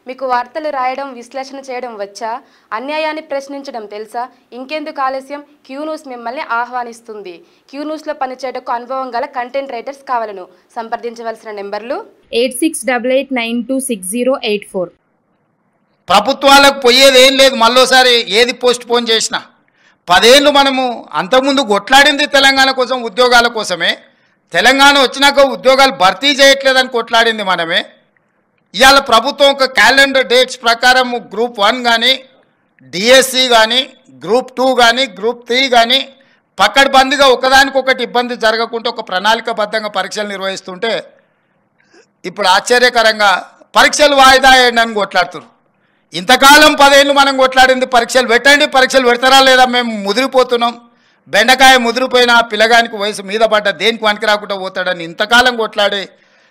మీకు వార్తలు రాయడం విశ్లేషణ చేయడం వచ్చా? అన్యాయాన్ని ప్రశ్నించడం తెలుసా? ఇంకెందుకు ఆలస్యం? క్యూ న్యూస్ మిమ్మల్ని ఆహ్వానిస్తుంది. క్యూ న్యూస్లో పనిచేయటకు అనుభవం గల కంటెంట్ రైటర్స్ కావాలను. సంప్రదించవలసిన నెంబర్లు 8688926084. ప్రభుత్వాలకు పోయేది ఏం లేదు. మళ్ళోసారి ఏది పోస్ట్ పోన్ చేసినా 10 ఏళ్ళు మనము అంతకుముందు కొట్లాడింది తెలంగాణ కోసం, ఉద్యోగాల కోసమే. తెలంగాణ వచ్చినాక ఉద్యోగాలు భర్తీ చేయట్లేదని కొట్లాడింది మనమే. ఇవాళ ప్రభుత్వం ఒక క్యాలెండర్ డేట్స్ ప్రకారం గ్రూప్ 1 కానీ, డిఎస్సి కానీ, గ్రూప్ 2 కానీ, గ్రూప్ 3 కానీ పక్కడబందిగా ఒకదానికొకటి ఇబ్బంది జరగకుండా ఒక ప్రణాళికబద్ధంగా పరీక్షలు నిర్వహిస్తుంటే ఇప్పుడు ఆశ్చర్యకరంగా పరీక్షలు వాయిదా వేయండి అని కొట్లాడుతున్నారు. ఇంతకాలం 10 ఏళ్ళు మనం కొట్లాడింది పరీక్షలు పెట్టండి, పరీక్షలు పెడతారా లేదా, మేము ముదిరిపోతున్నాం, బెండకాయ ముదిరిపోయినా పిల్లగానికి వయసు మీద పడ్డ దేనికి పనికి రాకుండా పోతాడని ఇంతకాలం కొట్లాడి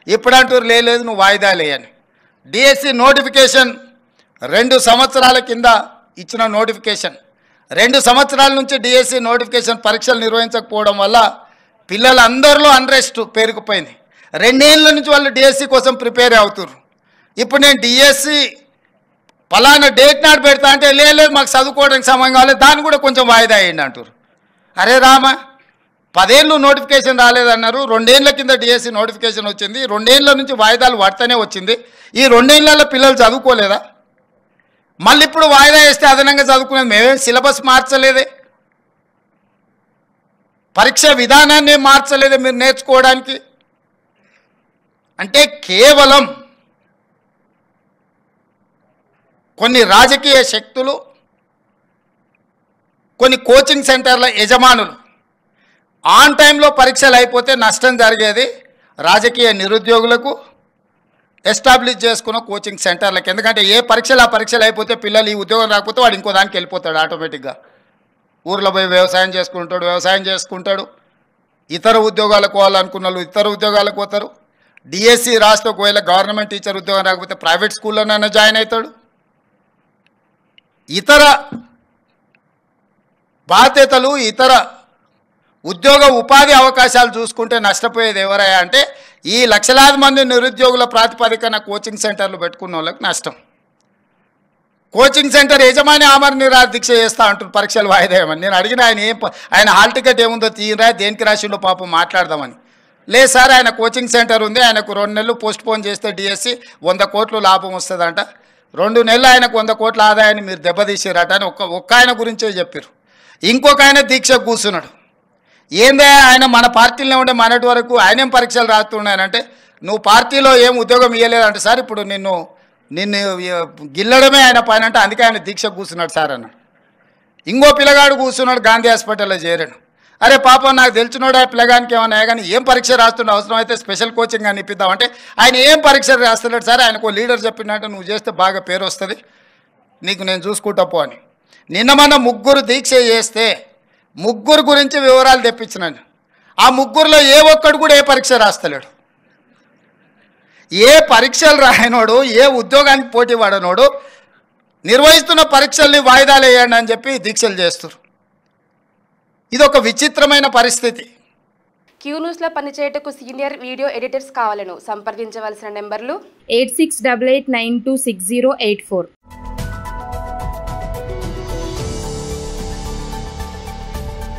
ఇప్పుడు అంటారు లేదు నువ్వు వాయిదా లేయని. డిఎస్సి నోటిఫికేషన్ 2 సంవత్సరాల కింద ఇచ్చిన నోటిఫికేషన్, 2 సంవత్సరాల నుంచి డిఎస్సి నోటిఫికేషన్ పరీక్షలు నిర్వహించకపోవడం వల్ల పిల్లలందరిలో అన్రెస్ట్ పేరుకుపోయింది. 2 ఏళ్ళ నుంచి వాళ్ళు డిఎస్సి కోసం ప్రిపేర్ అవుతున్నారు. ఇప్పుడు నేను డిఎస్సి ఫలానా డేట్ నాడు పెడతా అంటే లేదు మాకు చదువుకోవడానికి సమయం కావాలి, దాన్ని కూడా కొంచెం వాయిదా వేయండి అంటారు. అరే రామ, 10 ఏళ్ళు నోటిఫికేషన్ రాలేదన్నారు, 2 ఏళ్ళ కింద డిఎస్సి నోటిఫికేషన్ వచ్చింది, 2 ఏళ్ళ నుంచి వాయిదాలు పడుతూనే వచ్చింది. ఈ 2 ఏళ్ళలో పిల్లలు చదువుకోలేదా? మళ్ళీ ఇప్పుడు వాయిదా వేస్తే అదనంగా చదువుకునేది మేమేం సిలబస్ మార్చలేదే, పరీక్ష విధానాన్ని మార్చలేదే మీరు నేర్చుకోవడానికి. అంటే కేవలం కొన్ని రాజకీయ శక్తులు, కొన్ని కోచింగ్ సెంటర్ల యజమానులు ఆన్ టైంలో పరీక్షలు అయిపోతే నష్టం జరిగేది రాజకీయ నిరుద్యోగులకు, ఎస్టాబ్లిష్ చేసుకున్న కోచింగ్ సెంటర్లకు. ఎందుకంటే ఏ పరీక్షలు ఆ పరీక్షలు అయిపోతే పిల్లలు ఈ ఉద్యోగం రాకపోతే వాడు ఇంకో దానికి వెళ్ళిపోతాడు ఆటోమేటిక్గా. ఊర్లో పోయి వ్యవసాయం చేసుకుంటాడు, ఇతర ఉద్యోగాలకు పోవాలనుకున్న వాళ్ళు ఇతర ఉద్యోగాలకు పోతారు. డిఎస్సి రాస్తే ఒకవేళ గవర్నమెంట్ టీచర్ ఉద్యోగం రాకపోతే ప్రైవేట్ స్కూల్లోనైనా జాయిన్ అవుతాడు. ఇతర బాధ్యతలు, ఇతర ఉద్యోగ ఉపాధి అవకాశాలు చూసుకుంటే నష్టపోయేది ఎవరయ్యా అంటే ఈ లక్షలాది మంది నిరుద్యోగుల ప్రాతిపదికన కోచింగ్ సెంటర్లు పెట్టుకున్న వాళ్ళకి నష్టం. కోచింగ్ సెంటర్ యజమాని ఆమరణ నిరాహార దీక్ష చేస్తా అంటారు పరీక్షలు వాయిదా వేయమని. నేను అడిగిన ఆయన హాల్ టికెట్ ఏముందో తీయరా, దేనికి రాసిండో పాపం మాట్లాడదామని. లేదు సార్, ఆయన కోచింగ్ సెంటర్ ఉంది, ఆయనకు 2 నెలలు పోస్ట్ పోన్ చేస్తే డిఎస్సి 100 కోట్లు లాభం వస్తుందంట, 2 నెలలు ఆయనకు 100 కోట్ల ఆదాయాన్ని మీరు దెబ్బతీసారట అని ఒక్క ఆయన గురించే చెప్పారు. ఇంకొక ఆయన దీక్ష కూర్చున్నాడు. ఏందే ఆయన మన పార్టీలో ఉండే మనటి వరకు ఆయనేం పరీక్షలు రాస్తున్నాయనంటే నువ్వు పార్టీలో ఏం ఉద్యోగం ఇవ్వలేదంటే సార్ ఇప్పుడు నిన్ను గిల్లడమే ఆయన పైన అంటే అందుకే ఆయన దీక్ష కూర్చున్నాడు సార్ అన్నాడు. ఇంకో పిల్లగాడు కూర్చున్నాడు, గాంధీ హాస్పిటల్లో చేరాడు. అరే పాపం నాకు తెలిసినోడు ఆ పిల్లగానికి ఏమన్నా కానీ ఏం పరీక్ష రాస్తుండే, అవసరం అయితే స్పెషల్ కోచింగ్ అని ఇప్పిద్దామంటే ఆయన ఏం పరీక్ష రాస్తున్నాడు సార్, ఆయనకు లీడర్ చెప్పినట్టు నువ్వు చేస్తే బాగా పేరు వస్తుంది, నీకు నేను చూసుకుంటా పో అని. నిన్న మన 3 దీక్ష చేస్తే 3 గురించి వివరాలు తెప్పించినాను. ఆ 3లో ఏ ఒక్కడు కూడా ఏ పరీక్ష రాస్తలేడు. ఏ పరీక్షలు రాయనోడు, ఏ ఉద్యోగానికి పోటీ పడనోడు నిర్వహిస్తున్న పరీక్షల్ని వాయిదాలు వేయండి అని చెప్పి దీక్షలు చేస్తారు. ఇది ఒక విచిత్రమైన పరిస్థితి. క్యూ న్యూస్లో పనిచేయటకు సీనియర్ వీడియో ఎడిటర్స్ కావాలను. సంప్రదించవలసిన నెంబర్లు 8688926084.